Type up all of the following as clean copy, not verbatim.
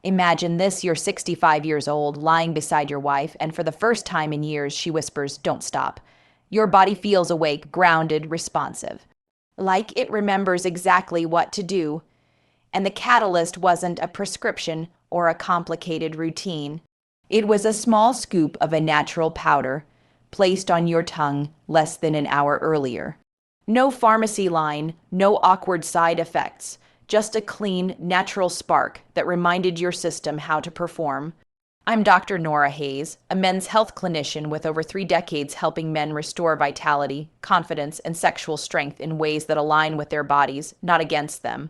Imagine this, you're 65 years old, lying beside your wife, and for the first time in years, she whispers, "Don't stop." Your body feels awake, grounded, responsive. Like it remembers exactly what to do. And the catalyst wasn't a prescription or a complicated routine. It was a small scoop of a natural powder placed on your tongue less than an hour earlier. No pharmacy line, no awkward side effects, just a clean, natural spark that reminded your system how to perform. I'm Dr. Nora Hayes, a men's health clinician with over 3 decades helping men restore vitality, confidence, and sexual strength in ways that align with their bodies, not against them.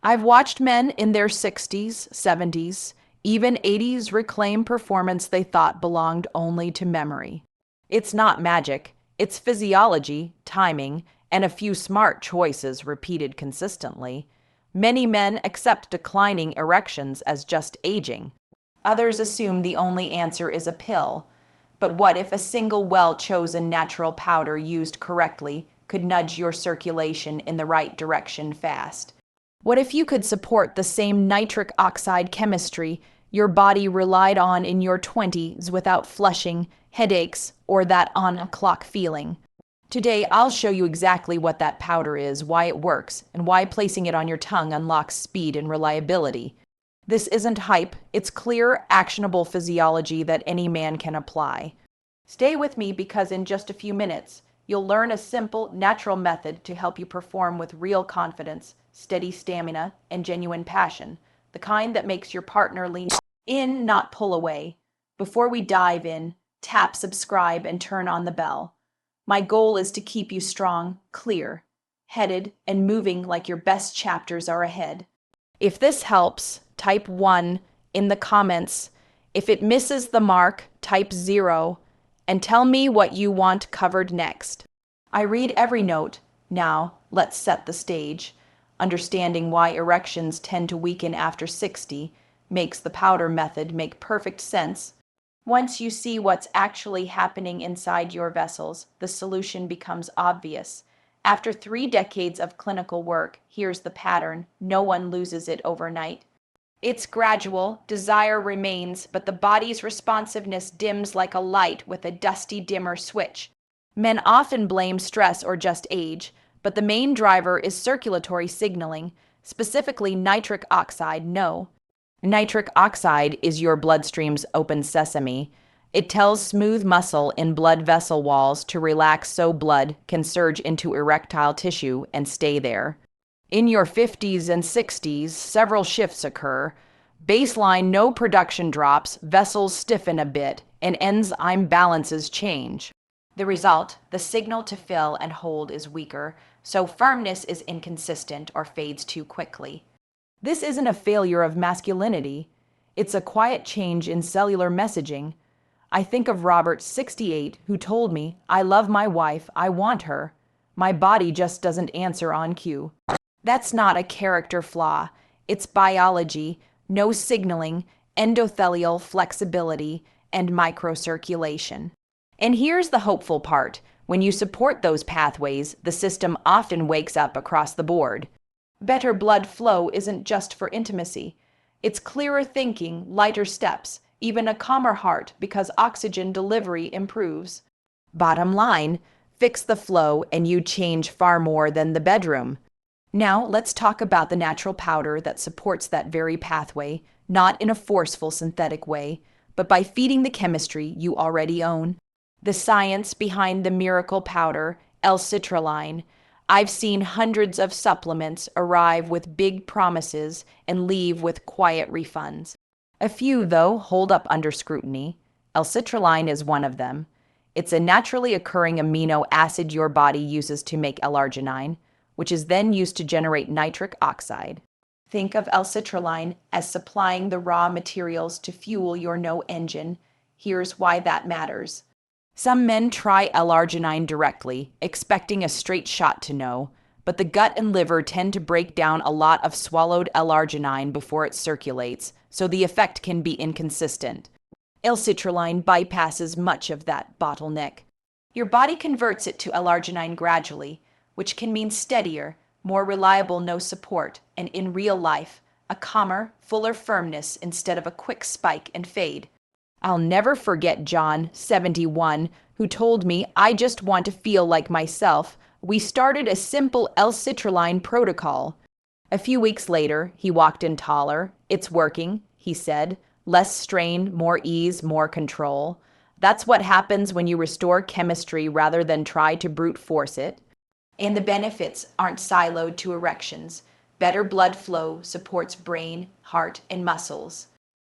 I've watched men in their 60s, 70s, even 80s reclaim performance they thought belonged only to memory. It's not magic, it's physiology, timing, and a few smart choices repeated consistently. Many men accept declining erections as just aging. Others assume the only answer is a pill. But what if a single well-chosen natural powder used correctly could nudge your circulation in the right direction fast? What if you could support the same nitric oxide chemistry your body relied on in your 20s without flushing, headaches, or that on-a-clock feeling? Today, I'll show you exactly what that powder is, why it works, and why placing it on your tongue unlocks speed and reliability. This isn't hype, it's clear, actionable physiology that any man can apply. Stay with me because in just a few minutes, you'll learn a simple, natural method to help you perform with real confidence, steady stamina, and genuine passion, the kind that makes your partner lean in, not pull away. Before we dive in, tap subscribe and turn on the bell. My goal is to keep you strong, clear, headed, and moving like your best chapters are ahead. If this helps, type 1 in the comments. If it misses the mark, type 0, and tell me what you want covered next. I read every note. Now, let's set the stage. Understanding why erections tend to weaken after 60 makes the powder method make perfect sense. Once you see what's actually happening inside your vessels, the solution becomes obvious. After 3 decades of clinical work, here's the pattern. No one loses it overnight. It's gradual, desire remains, but the body's responsiveness dims like a light with a dusty dimmer switch. Men often blame stress or just age, but the main driver is circulatory signaling, specifically nitric oxide. Nitric oxide is your bloodstream's open sesame. It tells smooth muscle in blood vessel walls to relax so blood can surge into erectile tissue and stay there. In your 50s and 60s, several shifts occur. Baseline, no production drops, vessels stiffen a bit, and enzyme balances change. The result, the signal to fill and hold is weaker, so firmness is inconsistent or fades too quickly. This isn't a failure of masculinity. It's a quiet change in cellular messaging. I think of Robert, 68, who told me, "I love my wife, I want her. My body just doesn't answer on cue." That's not a character flaw. It's biology, no signaling, endothelial flexibility, and microcirculation. And here's the hopeful part. When you support those pathways, the system often wakes up across the board. Better blood flow isn't just for intimacy. It's clearer thinking, lighter steps, even a calmer heart because oxygen delivery improves. Bottom line, fix the flow and you change far more than the bedroom. Now let's talk about the natural powder that supports that very pathway, not in a forceful synthetic way, but by feeding the chemistry you already own. The science behind the miracle powder, L-Citrulline. I've seen hundreds of supplements arrive with big promises and leave with quiet refunds. A few, though, hold up under scrutiny. L-Citrulline is one of them. It's a naturally occurring amino acid your body uses to make L-Arginine, which is then used to generate nitric oxide. Think of L-Citrulline as supplying the raw materials to fuel your no engine. Here's why that matters. Some men try L-Arginine directly, expecting a straight shot to no, but the gut and liver tend to break down a lot of swallowed L-Arginine before it circulates, so the effect can be inconsistent. L-Citrulline bypasses much of that bottleneck. Your body converts it to L-Arginine gradually, which can mean steadier, more reliable no support, and in real life, a calmer, fuller firmness instead of a quick spike and fade. I'll never forget John, 71, who told me, "I just want to feel like myself." We started a simple L-Citrulline protocol. A few weeks later, he walked in taller. "It's working," he said. "Less strain, more ease, more control." That's what happens when you restore chemistry rather than try to brute force it. And the benefits aren't siloed to erections. Better blood flow supports brain, heart, and muscles.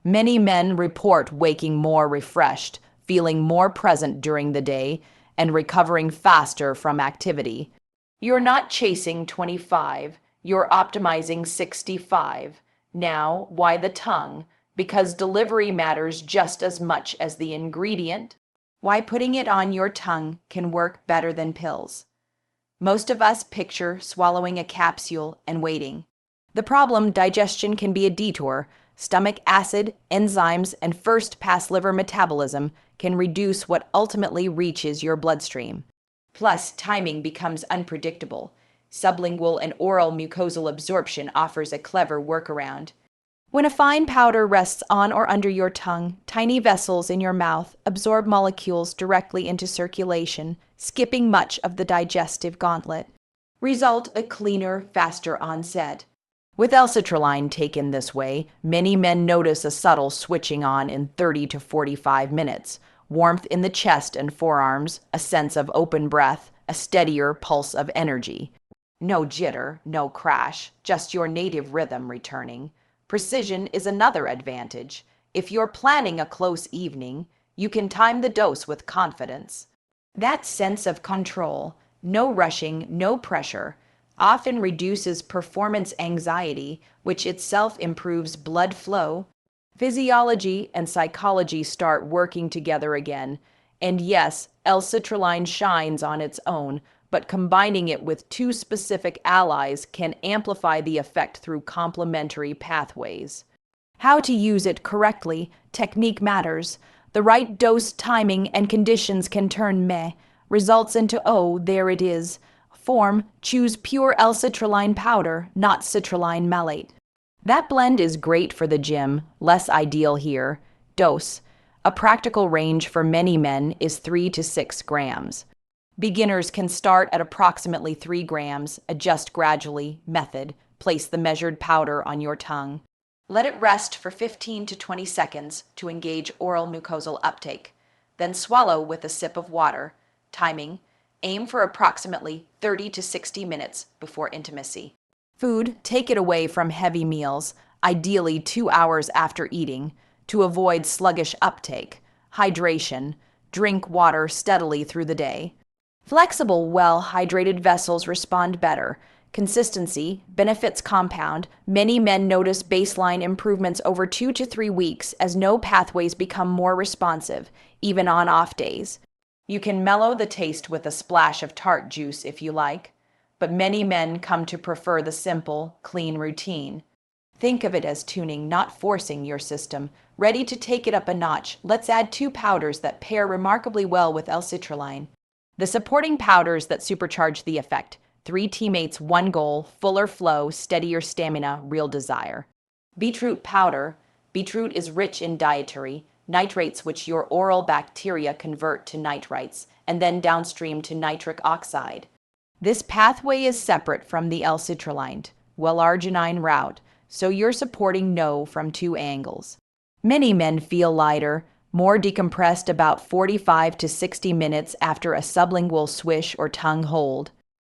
Many men report waking more refreshed, feeling more present during the day, and recovering faster from activity. You're not chasing 25, you're optimizing 65. Now, why the tongue? Because delivery matters just as much as the ingredient. Why putting it on your tongue can work better than pills. Most of us picture swallowing a capsule and waiting. The problem, digestion can be a detour. Stomach acid, enzymes, and first-pass liver metabolism can reduce what ultimately reaches your bloodstream. Plus, timing becomes unpredictable. Sublingual and oral mucosal absorption offers a clever workaround. When a fine powder rests on or under your tongue, tiny vessels in your mouth absorb molecules directly into circulation, skipping much of the digestive gauntlet. Result, a cleaner, faster onset. With L-Citrulline taken this way, many men notice a subtle switching on in 30 to 45 minutes, warmth in the chest and forearms, a sense of open breath, a steadier pulse of energy. No jitter, no crash, just your native rhythm returning. Precision is another advantage. If you're planning a close evening, you can time the dose with confidence. That sense of control, no rushing, no pressure, often reduces performance anxiety, which itself improves blood flow. Physiology and psychology start working together again. And yes, L-Citrulline shines on its own, but combining it with two specific allies can amplify the effect through complementary pathways. How to use it correctly, technique matters. The right dose, timing, and conditions can turn meh results into oh, there it is. Form, choose pure L-Citrulline powder, not citrulline malate. That blend is great for the gym, less ideal here. Dose. A practical range for many men is 3 to 6 grams. Beginners can start at approximately 3 grams, adjust gradually. Method: place the measured powder on your tongue. Let it rest for 15 to 20 seconds to engage oral mucosal uptake. Then swallow with a sip of water. Timing: aim for approximately 30 to 60 minutes before intimacy. Food: take it away from heavy meals, ideally 2 hours after eating, to avoid sluggish uptake. Hydration: drink water steadily through the day. Flexible, well-hydrated vessels respond better. Consistency, benefits compound. Many men notice baseline improvements over 2 to 3 weeks as no pathways become more responsive, even on off days. You can mellow the taste with a splash of tart juice if you like, but many men come to prefer the simple, clean routine. Think of it as tuning, not forcing your system. Ready to take it up a notch, let's add 2 powders that pair remarkably well with L-Citrulline. The supporting powders that supercharge the effect. 3 teammates, 1 goal, fuller flow, steadier stamina, real desire. Beetroot powder. Beetroot is rich in dietary nitrates which your oral bacteria convert to nitrites and then downstream to nitric oxide. This pathway is separate from the L-Citrulline, well-arginine route, so you're supporting no from 2 angles. Many men feel lighter, more decompressed about 45 to 60 minutes after a sublingual swish or tongue hold.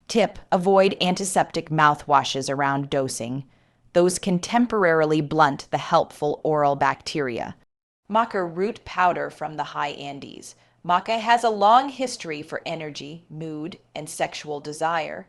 Tip: avoid antiseptic mouthwashes around dosing. Those can temporarily blunt the helpful oral bacteria. Maca root powder from the high Andes. Maca has a long history for energy, mood, and sexual desire.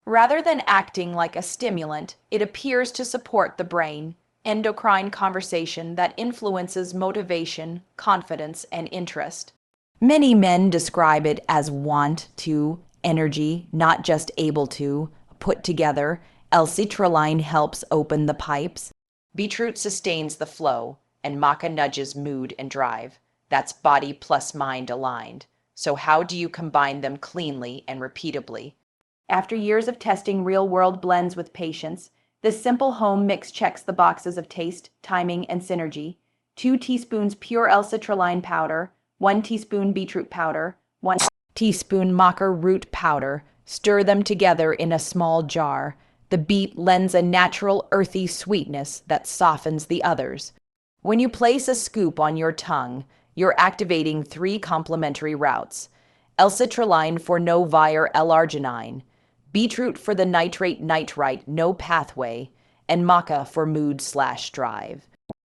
Rather than acting like a stimulant, it appears to support the brain, endocrine conversation that influences motivation, confidence, and interest. Many men describe it as want to, energy, not just able to, put together. L-Citrulline helps open the pipes. Beetroot sustains the flow, and Maca nudges mood and drive. That's body plus mind aligned. So how do you combine them cleanly and repeatably? After years of testing real-world blends with patients, This simple home mix checks the boxes of taste, timing, and synergy. 2 teaspoons pure L-Citrulline powder, 1 teaspoon beetroot powder, 1 teaspoon Maca root powder. Stir them together in a small jar. The beet lends a natural, earthy sweetness that softens the others. When you place a scoop on your tongue, you're activating 3 complementary routes. L-Citrulline for no vir L-arginine, beetroot for the nitrate-nitrite no pathway, and Maca for mood/drive.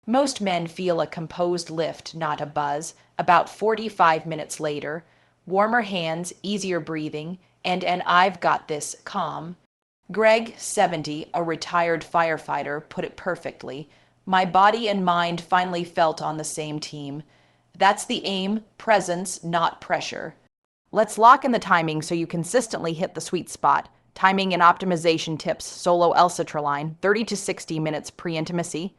Most men feel a composed lift, not a buzz, about 45 minutes later, warmer hands, easier breathing, and an "I've got this" calm. Greg, 70, a retired firefighter, put it perfectly. My body and mind finally felt on the same team. That's the aim, presence, not pressure. Let's lock in the timing so you consistently hit the sweet spot. Timing and optimization tips: solo L-Citrulline, 30 to 60 minutes pre-intimacy.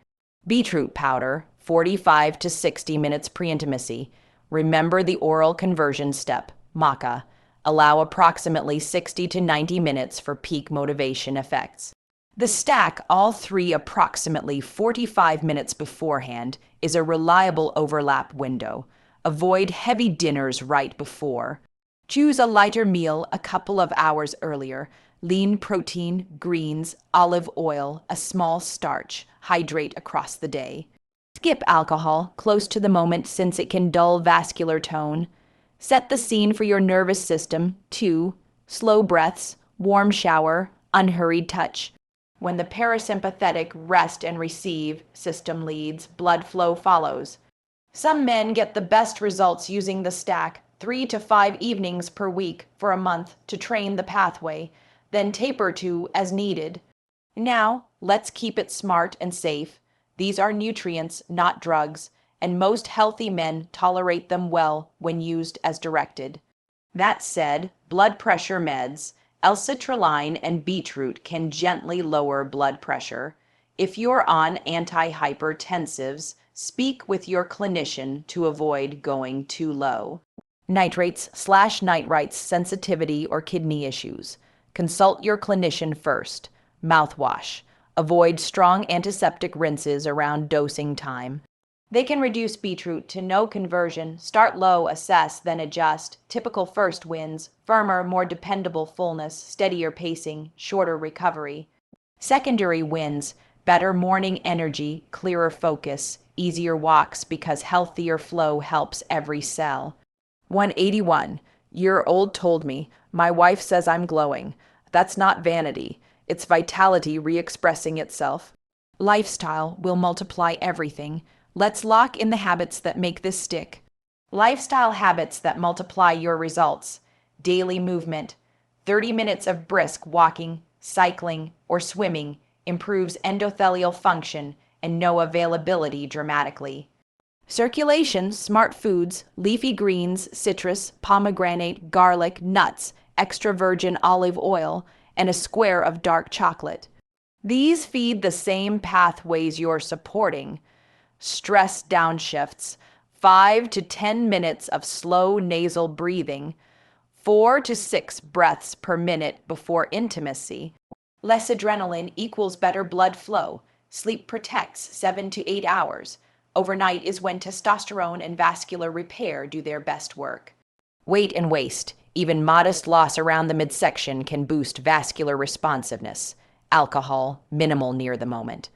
Beetroot powder, 45 to 60 minutes pre-intimacy. Remember the oral conversion step, Maca. Allow approximately 60 to 90 minutes for peak motivation effects. The stack, all 3 approximately 45 minutes beforehand, is a reliable overlap window. Avoid heavy dinners right before. Choose a lighter meal a couple of hours earlier. Lean protein, greens, olive oil, a small starch. Hydrate across the day. Skip alcohol close to the moment since it can dull vascular tone. Set the scene for your nervous system. 2. Slow breaths, warm shower, unhurried touch. When the parasympathetic rest and receive system leads, blood flow follows. Some men get the best results using the stack 3 to 5 evenings per week for a month to train the pathway, then taper to as needed. Now, let's keep it smart and safe. These are nutrients, not drugs, and most healthy men tolerate them well when used as directed. That said, blood pressure meds, L-Citrulline and beetroot can gently lower blood pressure. If you're on antihypertensives, speak with your clinician to avoid going too low. Nitrates/nitrites sensitivity or kidney issues. Consult your clinician first. Mouthwash. Avoid strong antiseptic rinses around dosing time. They can reduce beetroot to no conversion. Start low, assess, then adjust. Typical first wins: firmer, more dependable fullness, steadier pacing, shorter recovery. Secondary wins: better morning energy, clearer focus, easier walks because healthier flow helps every cell. 181. Year old told me, my wife says I'm glowing. That's not vanity. It's vitality re-expressing itself. Lifestyle will multiply everything. Let's lock in the habits that make this stick. Lifestyle habits that multiply your results. Daily movement. 30 minutes of brisk walking, cycling, or swimming improves endothelial function and no availability dramatically. Circulation, smart foods, leafy greens, citrus, pomegranate, garlic, nuts, extra virgin olive oil, and a square of dark chocolate. These feed the same pathways you're supporting. Stress downshifts, 5 to 10 minutes of slow nasal breathing, 4 to 6 breaths per minute before intimacy. Less adrenaline equals better blood flow. Sleep protects 7 to 8 hours. Overnight is when testosterone and vascular repair do their best work. Weight and waste. Even modest loss around the midsection can boost vascular responsiveness. Alcohol, minimal near the moment.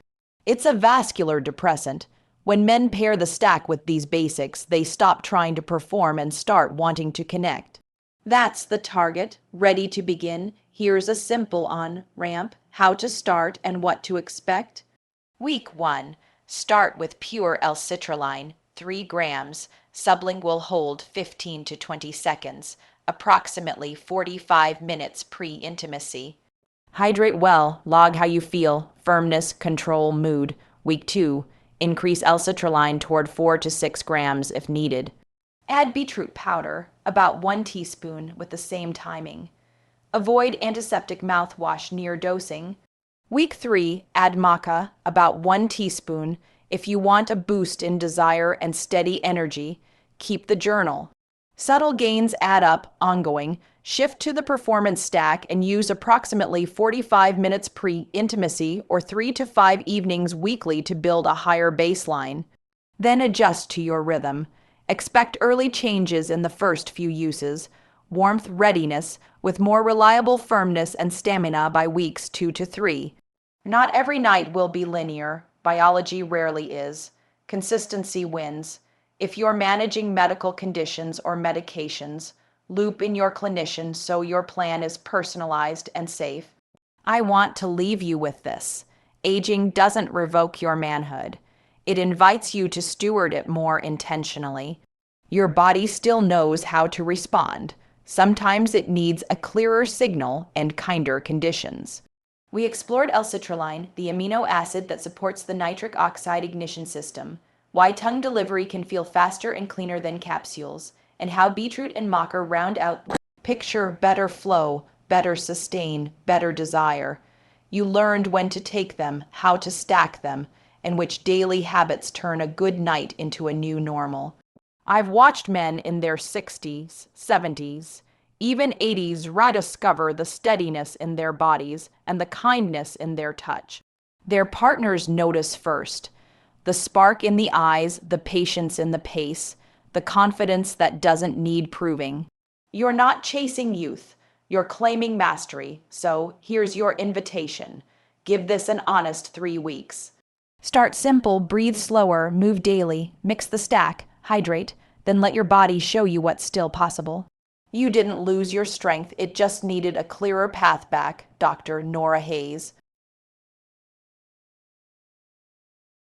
It's a vascular depressant. When men pair the stack with these basics, they stop trying to perform and start wanting to connect. That's the target. Ready to begin? Here's a simple on-ramp, how to start and what to expect. Week 1. Start with pure L-Citrulline, 3 grams, sublingual hold 15 to 20 seconds, approximately 45 minutes pre-intimacy. Hydrate well, log how you feel, firmness, control, mood. Week 2. Increase L-Citrulline toward 4 to 6 grams if needed. Add beetroot powder, about 1 teaspoon with the same timing. Avoid antiseptic mouthwash near dosing. Week 3, add Maca, about 1 teaspoon. If you want a boost in desire and steady energy, keep the journal. Subtle gains add up, ongoing. Shift to the performance stack and use approximately 45 minutes pre-intimacy or 3 to 5 evenings weekly to build a higher baseline. Then adjust to your rhythm. Expect early changes in the first few uses, warmth readiness, with more reliable firmness and stamina by weeks 2 to 3. Not every night will be linear. Biology rarely is. Consistency wins. If you're managing medical conditions or medications, loop in your clinician so your plan is personalized and safe. I want to leave you with this. Aging doesn't revoke your manhood. It invites you to steward it more intentionally. Your body still knows how to respond. Sometimes it needs a clearer signal and kinder conditions. We explored L-Citrulline, the amino acid that supports the nitric oxide ignition system, why tongue delivery can feel faster and cleaner than capsules, and how Beetroot and Maca round out picture better flow, better sustain, better desire. You learned when to take them, how to stack them, and which daily habits turn a good night into a new normal. I've watched men in their 60s, 70s, even 80s rediscover the steadiness in their bodies and the kindness in their touch. Their partners notice first. The spark in the eyes, the patience in the pace, the confidence that doesn't need proving. You're not chasing youth, you're claiming mastery, so here's your invitation. Give this an honest 3 weeks. Start simple, breathe slower, move daily, mix the stack, hydrate, then let your body show you what's still possible. You didn't lose your strength, it just needed a clearer path back, Dr. Nora Hayes.